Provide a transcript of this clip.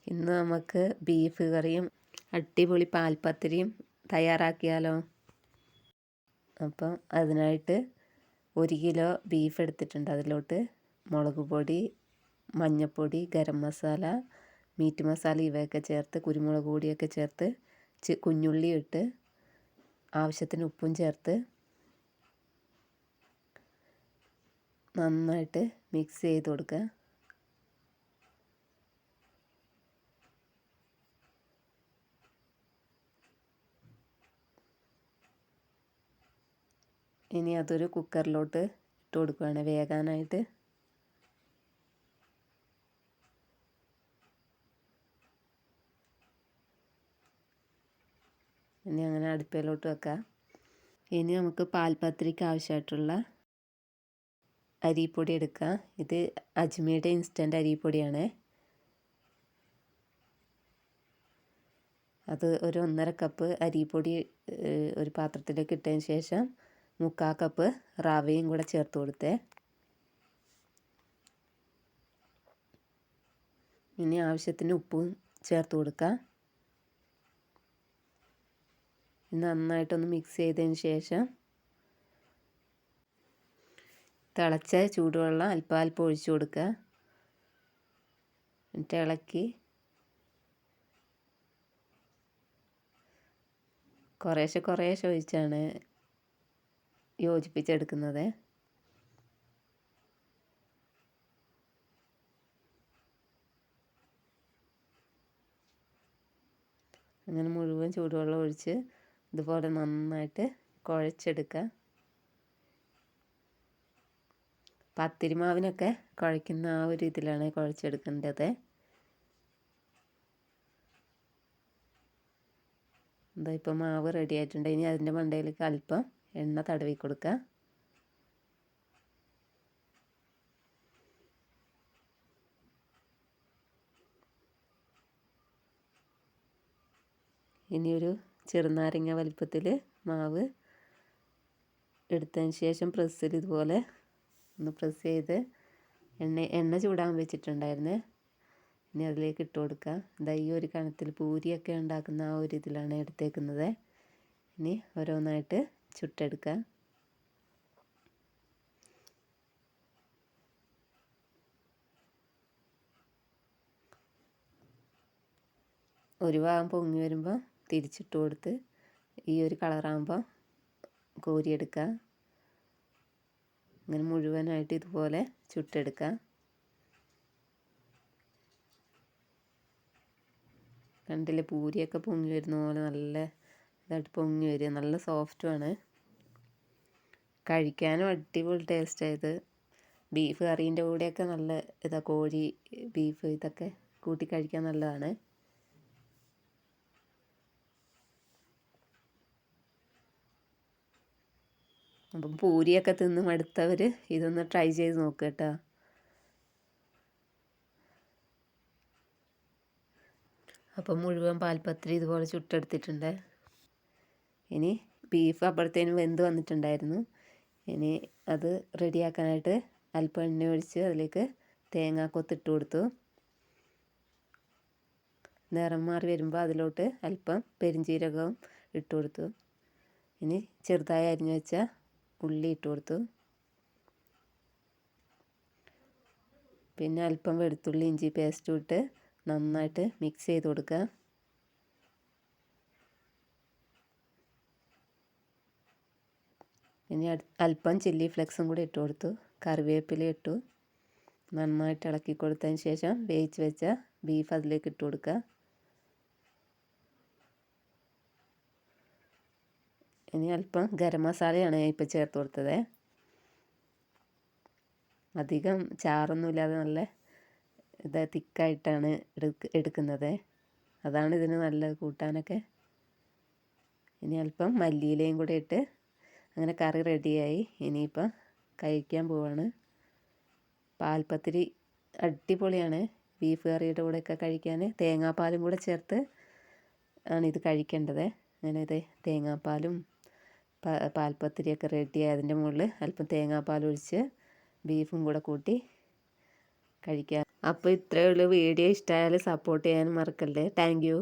ഇന്ന് നമുക്ക് ബീഫ് കറിയും അടിപൊളി പാൽപ്പത്തിരിയും തയ്യാറാക്കിയാലോ. അപ്പം അതിനായിട്ട് 1 കിലോ ബീഫ് എടുത്തിട്ടുണ്ട്. അതിലോട്ട് മുളക് പൊടി, മഞ്ഞൾപ്പൊടി, ഗരം മസാല, മീറ്റ് മസാല ഇവയൊക്കെ ചേർത്ത്, കുരുമുളക് പൊടിയൊക്കെ ചേർത്ത്, കുഞ്ഞുള്ളി ഇട്ട് ആവശ്യത്തിന് ഉപ്പും ചേർത്ത് നന്നായിട്ട് മിക്സ് ചെയ്ത് കൊടുക്കുക. ഇനി അതൊരു കുക്കറിലോട്ട് ഇട്ട് കൊടുക്കുകയാണ് വേകാനായിട്ട്. ഇനി അങ്ങനെ അടുപ്പിലോട്ട് വെക്കാം. ഇനി നമുക്ക് പാൽപ്പത്തിരിക്ക് ആവശ്യമായിട്ടുള്ള അരിപ്പൊടി എടുക്കാം. ഇത് അജ്മിയുടെ ഇൻസ്റ്റൻറ്റ് അരിപ്പൊടിയാണ്. അത് ഒരു 1.5 കപ്പ് അരിപ്പൊടി ഒരു പാത്രത്തിലേക്ക് ഇട്ടതിന് ശേഷം 3/4 കപ്പ് റവയും കൂടെ ചേർത്ത് കൊടുത്തേ. ഇനി ആവശ്യത്തിന് ഉപ്പും ചേർത്ത് കൊടുക്കാം. നന്നായിട്ടൊന്ന് മിക്സ് ചെയ്തതിന് ശേഷം തിളച്ച ചൂടുവെള്ളം അല്പം ഒഴിച്ചു കൊടുക്കുക. എന്നിട്ട് ഇളക്കി കുറേശ്ശെ ഒഴിച്ചാണ് യോജിപ്പിച്ചെടുക്കുന്നത്. അങ്ങനെ മുഴുവൻ ചൂടുവെള്ളം ഒഴിച്ച് ഇതുപോലെ നന്നായിട്ട് കുഴച്ചെടുക്കുക. പത്തിരി മാവിനൊക്കെ കുഴയ്ക്കുന്ന ആ ഒരു ഇതിലാണ് കുഴച്ചെടുക്കേണ്ടത്. എന്താ ഇപ്പോൾ മാവ് റെഡി ആയിട്ടുണ്ട്. ഇനി അതിൻ്റെ മണ്ടയിലേക്ക് അല്പം എണ്ണ തടവി കൊടുക്കുക. ഇനിയൊരു ചെറുനാരങ്ങ വലിപ്പത്തിൽ മാവ് എടുത്തതിന് ശേഷം പ്രസ്സിൽ ഇതുപോലെ ഒന്ന് പ്രസ് ചെയ്ത് എണ്ണ ചൂടാൻ വെച്ചിട്ടുണ്ടായിരുന്നേ. ഇനി അതിലേക്ക് ഇട്ട് കൊടുക്കുക. ഇതാ ഈ ഒരു കണത്തിൽ പൂരിയൊക്കെ ഉണ്ടാക്കുന്ന ആ ഒരു ഇതിലാണ് എടുത്തേക്കുന്നത്. ഇനി ഓരോന്നായിട്ട് ചുട്ടെടുക്കുക. ഒരു ഭാഗം പൊങ്ങി വരുമ്പോൾ തിരിച്ചിട്ട് കൊടുത്ത് ഈ ഒരു കളറാകുമ്പോൾ കോരിയെടുക്കുക. അങ്ങനെ മുഴുവനായിട്ട് ഇതുപോലെ ചുട്ടെടുക്കുക. കണ്ടില്ലേ, പൂരിയൊക്കെ പൊങ്ങി വരുന്ന പോലെ നല്ല ഇതായിട്ട് പൊങ്ങി വരിക. നല്ല സോഫ്റ്റുമാണ്. കഴിക്കാനും അടിപൊളി ടേസ്റ്റായത്. ബീഫ് കറീൻ്റെ കൂടെയൊക്കെ നല്ല കോഴി ബീഫ് ഇതൊക്കെ കൂട്ടി കഴിക്കാൻ നല്ലതാണ്. അപ്പം പൂരിയൊക്കെ തിന്ന് മടുത്തവർ ഇതൊന്ന് ട്രൈ ചെയ്ത് നോക്കുക കേട്ടോ. അപ്പം മുഴുവൻ പാൽപ്പത്തിരി ഇതുപോലെ ചുട്ടെടുത്തിട്ടുണ്ട്. ഇനി ബീഫ് അപ്പോഴത്തേനും വെന്ത് വന്നിട്ടുണ്ടായിരുന്നു. ഇനി അത് റെഡിയാക്കാനായിട്ട് അല്പം എണ്ണ ഒഴിച്ച് അതിലേക്ക് തേങ്ങാക്കൊത്തിട്ട് കൊടുത്തു. നിറം മാറി വരുമ്പോൾ അതിലോട്ട് അല്പം പെരിഞ്ചീരകവും ഇട്ട് കൊടുത്തു. ഇനി ചെറുതായി അരിഞ്ഞു വെച്ച ഉള്ളി ഇട്ട് കൊടുത്തു. പിന്നെ അല്പം വെളുത്തുള്ളി ഇഞ്ചി പേസ്റ്റും ഇട്ട് നന്നായിട്ട് മിക്സ് ചെയ്ത് കൊടുക്കുക. ഇനി അല്പം ചില്ലി ഫ്ലെക്സും കൂടി ഇട്ട് കൊടുത്തു. കറിവേപ്പില ഇട്ടു. നന്നായിട്ട് ഇളക്കി കൊടുത്തതിന് ശേഷം വേവിച്ച് വെച്ച ബീഫ് അതിലേക്ക് ഇട്ട് കൊടുക്കുക. ഇനി അല്പം ഗരം മസാലയാണ് ഇപ്പോൾ ചേർത്ത് കൊടുത്തത്. അധികം ചാറൊന്നുമില്ലാതെ നല്ല തിക്കായിട്ടാണ് എടുക്കുന്നത്. അതാണ് ഇതിന് നല്ലത് കൂട്ടാനൊക്കെ. ഇനി അല്പം മല്ലിയിലയും കൂടെ ഇട്ട് അങ്ങനെ കറി റെഡിയായി. ഇനിയിപ്പം കഴിക്കാൻ പോവാണ്. പാൽപ്പത്തിരി അടിപൊളിയാണ് ബീഫ് കറിയുടെ കൂടെയൊക്കെ കഴിക്കാൻ. തേങ്ങാപ്പാലും കൂടെ ചേർത്ത് ആണ് ഇത് കഴിക്കേണ്ടത്. അങ്ങനെ ഇത് തേങ്ങാപ്പാലും പാൽപ്പത്തിരിയൊക്കെ റെഡിയായി. അതിൻ്റെ മുകളിൽ അല്പം തേങ്ങാപ്പാൽ ഒഴിച്ച് ബീഫും കൂടെ കൂട്ടി കഴിക്കാം. അപ്പോൾ ഇത്രയേ ഉള്ളൂ. വീഡിയോ ഇഷ്ടമായാൽ സപ്പോർട്ട് ചെയ്യാൻ മറക്കല്ലേ. Thank you.